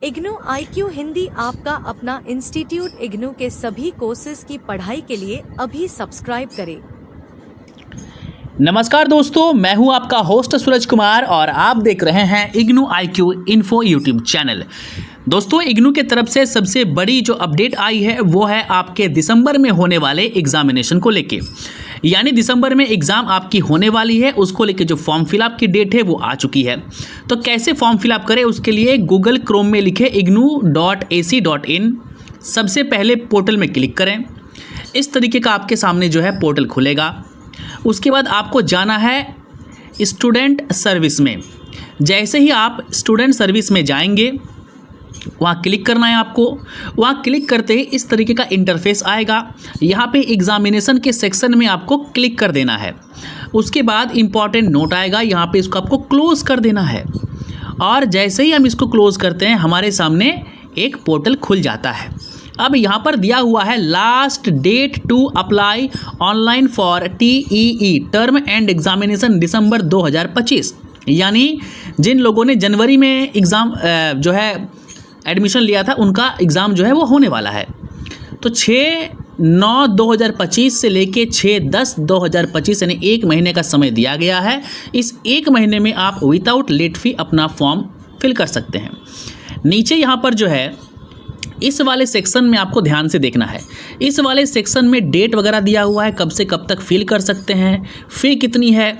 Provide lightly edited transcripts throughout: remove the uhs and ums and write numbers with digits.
IGNOU IQ Hindi आपका अपना institute IGNOU के सभी कोर्सेज की पढ़ाई के लिए अभी सब्सक्राइब करें। नमस्कार दोस्तों, मैं हूं आपका होस्ट सूरज कुमार और आप देख रहे हैं IGNOU IQ info YouTube channel. दोस्तों, इग्नू के तरफ से सबसे बड़ी जो अपडेट आई है वो है आपके दिसंबर में होने वाले एग्जामिनेशन को लेके। यानी दिसंबर में एग्ज़ाम आपकी होने वाली है, उसको लेके जो फॉर्म फिलअप की डेट है वो आ चुकी है। तो कैसे फॉर्म फिलअप करें, उसके लिए गूगल क्रोम में लिखे ignu.ac.in, सबसे पहले पोर्टल में क्लिक करें। इस तरीके का आपके सामने जो है पोर्टल खुलेगा। उसके बाद आपको जाना है स्टूडेंट सर्विस में। जैसे ही आप स्टूडेंट सर्विस में जाएंगे, वहाँ क्लिक करना है आपको। वहाँ क्लिक करते ही इस तरीके का इंटरफेस आएगा। यहाँ पे एग्जामिनेशन के सेक्शन में आपको क्लिक कर देना है। उसके बाद इम्पॉर्टेंट नोट आएगा, यहाँ पे इसको आपको क्लोज कर देना है। और जैसे ही हम इसको क्लोज करते हैं, हमारे सामने एक पोर्टल खुल जाता है। अब यहाँ पर दिया हुआ है last date to apply online for TEE term end examination December 2025। यानी जिन लोगों ने जनवरी में एग्ज़ाम जो है एडमिशन लिया था, उनका एग्ज़ाम जो है वो होने वाला है। तो 6/9/2025 से लेके 6/10/2025 यानी एक महीने का समय दिया गया है। इस एक महीने में आप विदाउट लेट फी अपना फॉर्म फिल कर सकते हैं। नीचे यहाँ पर जो है इस वाले सेक्शन में आपको ध्यान से देखना है। इस वाले सेक्शन में डेट वगैरह दिया हुआ है, कब से कब तक फिल कर सकते हैं, फ़ी कितनी है।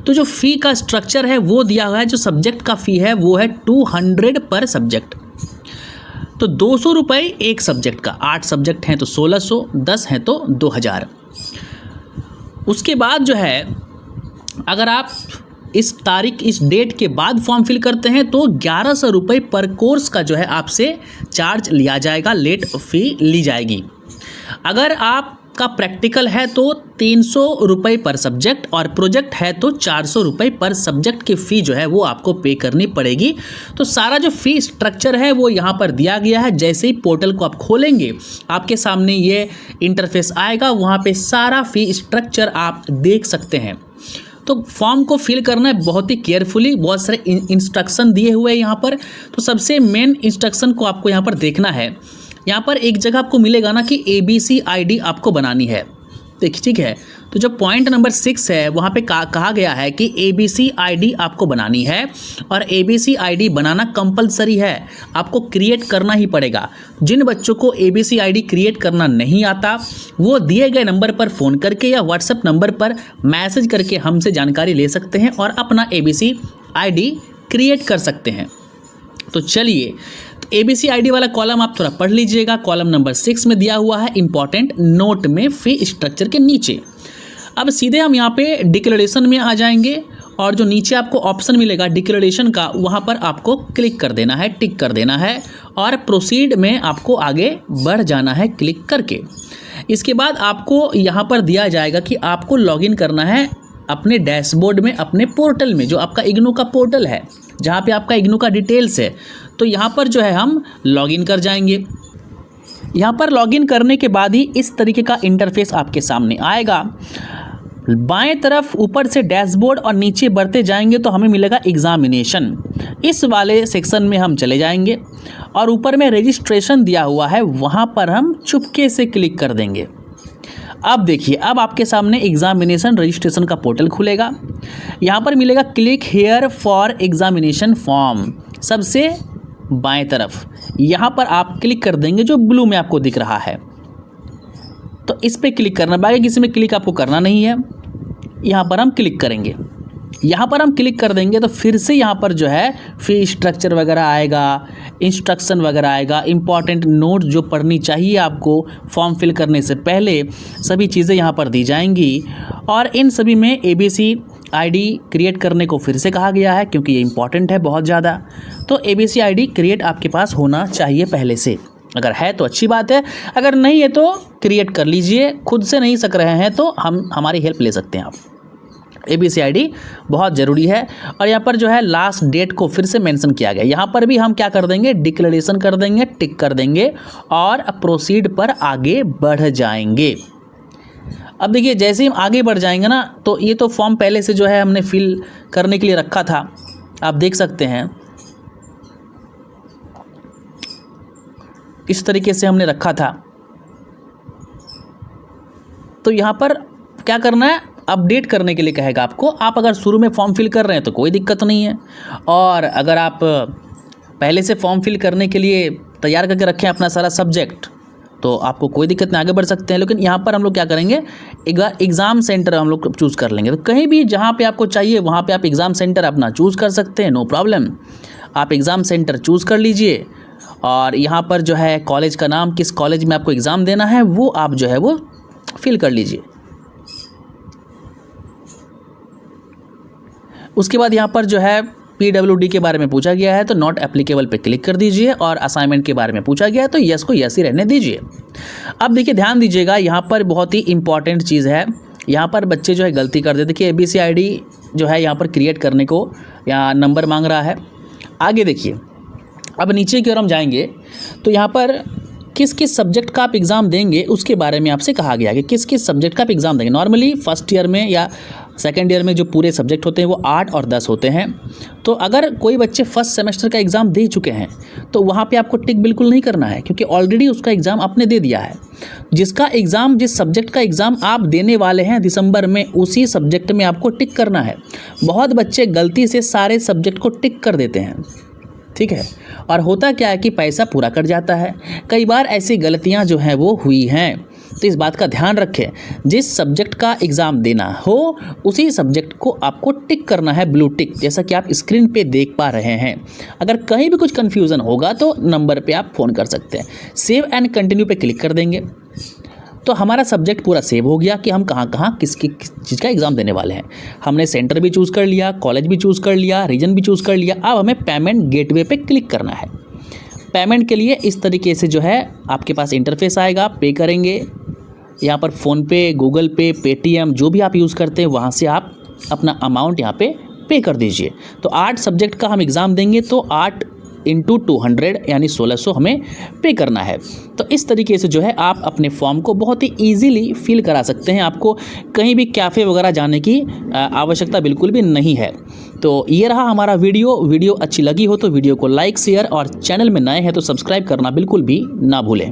तो जो फ़ी का स्ट्रक्चर है वो दिया हुआ है। जो सब्जेक्ट का फ़ी है वो है 200 पर सब्जेक्ट। तो 200 रुपये एक सब्जेक्ट का। 8 सब्जेक्ट हैं तो 1600, 10 हैं तो 2000। उसके बाद जो है, अगर आप इस तारीख इस डेट के बाद फॉर्म फिल करते हैं तो 1100 रुपये पर कोर्स का जो है आपसे चार्ज लिया जाएगा, लेट फ़ी ली जाएगी। अगर आपका प्रैक्टिकल है तो 300 रुपये पर सब्जेक्ट और प्रोजेक्ट है तो 400 रुपये पर सब्जेक्ट की फ़ी जो है वो आपको पे करनी पड़ेगी। तो सारा जो फ़ी स्ट्रक्चर है वो यहाँ पर दिया गया है। जैसे ही पोर्टल को आप खोलेंगे, आपके सामने ये इंटरफेस आएगा। वहाँ पे सारा फ़ी स्ट्रक्चर आप देख सकते हैं। तो फॉर्म को फिल करना है बहुत ही केयरफुली। बहुत सारे इंस्ट्रक्शन दिए हुए हैं यहाँ पर। तो सबसे मेन इंस्ट्रक्शन को आपको यहाँ पर देखना है। यहाँ पर एक जगह आपको मिलेगा ना कि ABC ID आपको बनानी है। ठीक है। तो जो पॉइंट नंबर 6 है, वहाँ पे कहा गया है कि ABC ID आपको बनानी है और ABC ID बनाना कंपलसरी है, आपको क्रिएट करना ही पड़ेगा। जिन बच्चों को ABC ID क्रिएट करना नहीं आता, वो दिए गए नंबर पर फ़ोन करके या व्हाट्सएप नंबर पर मैसेज करके हमसे जानकारी ले सकते हैं और अपना ABC ID क्रिएट कर सकते हैं। तो चलिए, ABC ID वाला कॉलम आप थोड़ा पढ़ लीजिएगा। कॉलम नंबर 6 में दिया हुआ है इंपॉर्टेंट नोट में फ़ी स्ट्रक्चर के नीचे। अब सीधे हम यहाँ पे डिक्लेरेशन में आ जाएंगे और जो नीचे आपको ऑप्शन मिलेगा डिक्लेरेशन का, वहाँ पर आपको क्लिक कर देना है, टिक कर देना है और प्रोसीड में आपको आगे बढ़ जाना है क्लिक करके। इसके बाद आपको यहाँ पर दिया जाएगा कि आपको लॉगिन करना है अपने डैशबोर्ड में, अपने पोर्टल में, जो आपका इग्नू का पोर्टल है, जहाँ पे आपका इग्नू का डिटेल्स है। तो यहाँ पर जो है हम लॉगिन कर जाएंगे। यहाँ पर लॉगिन करने के बाद ही इस तरीके का इंटरफेस आपके सामने आएगा। बाएं तरफ ऊपर से डैशबोर्ड और नीचे बढ़ते जाएंगे तो हमें मिलेगा एग्जामिनेशन। इस वाले सेक्शन में हम चले जाएंगे और ऊपर में रजिस्ट्रेशन दिया हुआ है, वहाँ पर हम चुपके से क्लिक कर देंगे। अब देखिए, अब आपके सामने एग्जामिनेशन रजिस्ट्रेशन का पोर्टल खुलेगा। यहाँ पर मिलेगा click here for examination form, सबसे बाएं तरफ। यहाँ पर आप क्लिक कर देंगे, जो ब्लू में आपको दिख रहा है। तो इस पर क्लिक करना, बाकी किसी में क्लिक आपको करना नहीं है। यहाँ पर हम क्लिक करेंगे। यहाँ पर हम क्लिक कर देंगे तो फिर से यहाँ पर जो है फ़ी स्ट्रक्चर वगैरह आएगा, इंस्ट्रक्शन वगैरह आएगा, इंपॉर्टेंट नोट जो पढ़नी चाहिए आपको फॉर्म फिल करने से पहले, सभी चीज़ें यहाँ पर दी जाएंगी। और इन सभी में ABC ID क्रिएट करने को फिर से कहा गया है, क्योंकि ये इंपॉर्टेंट है बहुत ज़्यादा। तो ABC ID क्रिएट आपके पास होना चाहिए पहले से। अगर है तो अच्छी बात है, अगर नहीं है तो क्रिएट कर लीजिए। खुद से नहीं सक रहे हैं तो हमारी हेल्प ले सकते हैं आप। ABC ID बहुत ज़रूरी है। और यहाँ पर जो है लास्ट डेट को फिर से मेंशन किया गया। यहाँ पर भी हम क्या कर देंगे, डिक्लेरेशन कर देंगे, टिक कर देंगे और प्रोसीड पर आगे बढ़ जाएंगे। अब देखिए, जैसे ही हम आगे बढ़ जाएंगे ना, तो ये तो फॉर्म पहले से जो है हमने फिल करने के लिए रखा था, आप देख सकते हैं। इस तरीके से हमने रखा था। तो यहाँ पर क्या करना है, अपडेट करने के लिए कहेगा आपको। आप अगर शुरू में फॉर्म फिल कर रहे हैं तो कोई दिक्कत नहीं है, और अगर आप पहले से फॉर्म फिल करने के लिए तैयार करके रखें अपना सारा सब्जेक्ट, तो आपको कोई दिक्कत नहीं, आगे बढ़ सकते हैं। लेकिन यहाँ पर हम लोग क्या करेंगे, एग्ज़ाम सेंटर हम लोग चूज़ कर लेंगे। तो कहीं भी जहाँ पे आपको चाहिए वहाँ पे आप एग्ज़ाम सेंटर अपना चूज़ कर सकते हैं, नो प्रॉब्लम। आप एग्ज़ाम सेंटर चूज़ कर लीजिए, और यहाँ पर जो है कॉलेज का नाम, किस कॉलेज में आपको एग्ज़ाम देना है वो आप जो है वो फिल कर लीजिए। उसके बाद यहाँ पर जो है PWD के बारे में पूछा गया है तो नॉट एप्लीकेबल पे क्लिक कर दीजिए, और असाइनमेंट के बारे में पूछा गया है तो यस को यस ही रहने दीजिए। अब देखिए ध्यान दीजिएगा, यहाँ पर बहुत ही इंपॉर्टेंट चीज़ है। यहाँ पर बच्चे जो है गलती कर देते, देखिए ABC ID जो है यहाँ पर क्रिएट करने को यहाँ नंबर मांग रहा है। आगे देखिए, अब नीचे की ओर हम जाएंगे तो यहाँ पर किस किस सब्जेक्ट का आप एग्ज़ाम देंगे उसके बारे में आपसे कहा गया है कि किस किस सब्जेक्ट का आप एग्ज़ाम देंगे। नॉर्मली फर्स्ट ईयर में या सेकेंड ईयर में जो पूरे सब्जेक्ट होते हैं वो 8 और 10 होते हैं। तो अगर कोई बच्चे फर्स्ट सेमेस्टर का एग्ज़ाम दे चुके हैं तो वहाँ पे आपको टिक बिल्कुल नहीं करना है, क्योंकि ऑलरेडी उसका एग्ज़ाम आपने दे दिया है। जिसका एग्ज़ाम, जिस सब्जेक्ट का एग्ज़ाम आप देने वाले हैं दिसंबर में, उसी सब्जेक्ट में आपको टिक करना है। बहुत बच्चे गलती से सारे सब्जेक्ट को टिक कर देते हैं, ठीक है, और होता क्या है कि पैसा पूरा कट जाता है। कई बार ऐसी गलतियां जो हैं वो हुई हैं, तो इस बात का ध्यान रखें। जिस सब्जेक्ट का एग्ज़ाम देना हो उसी सब्जेक्ट को आपको टिक करना है, ब्लू टिक, जैसा कि आप स्क्रीन पे देख पा रहे हैं। अगर कहीं भी कुछ कन्फ्यूज़न होगा तो नंबर पे आप फ़ोन कर सकते हैं। सेव एंड कंटिन्यू पे क्लिक कर देंगे तो हमारा सब्जेक्ट पूरा सेव हो गया कि हम कहाँ किस चीज़ का एग्ज़ाम देने वाले हैं। हमने सेंटर भी चूज़ कर लिया, कॉलेज भी चूज़ कर लिया, रीजन भी चूज़ कर लिया। अब हमें पेमेंट गेटवे पे क्लिक करना है। पेमेंट के लिए इस तरीके से जो है आपके पास इंटरफेस आएगा, पे करेंगे। यहाँ पर फ़ोनपे, गूगल पे, पेटीएम जो भी आप यूज़ करते हैं वहाँ से आप अपना अमाउंट यहाँ पे कर दीजिए। तो 8 सब्जेक्ट का हम एग्ज़ाम देंगे तो 8 × 200 यानी 1600 हमें पे करना है। तो इस तरीके से जो है आप अपने फॉर्म को बहुत ही ईजीली फिल करा सकते हैं। आपको कहीं भी कैफ़े वगैरह जाने की आवश्यकता बिल्कुल भी नहीं है। तो ये रहा हमारा वीडियो अच्छी लगी हो तो वीडियो को लाइक, शेयर, और चैनल में नए हैं तो सब्सक्राइब करना बिल्कुल भी ना भूलें।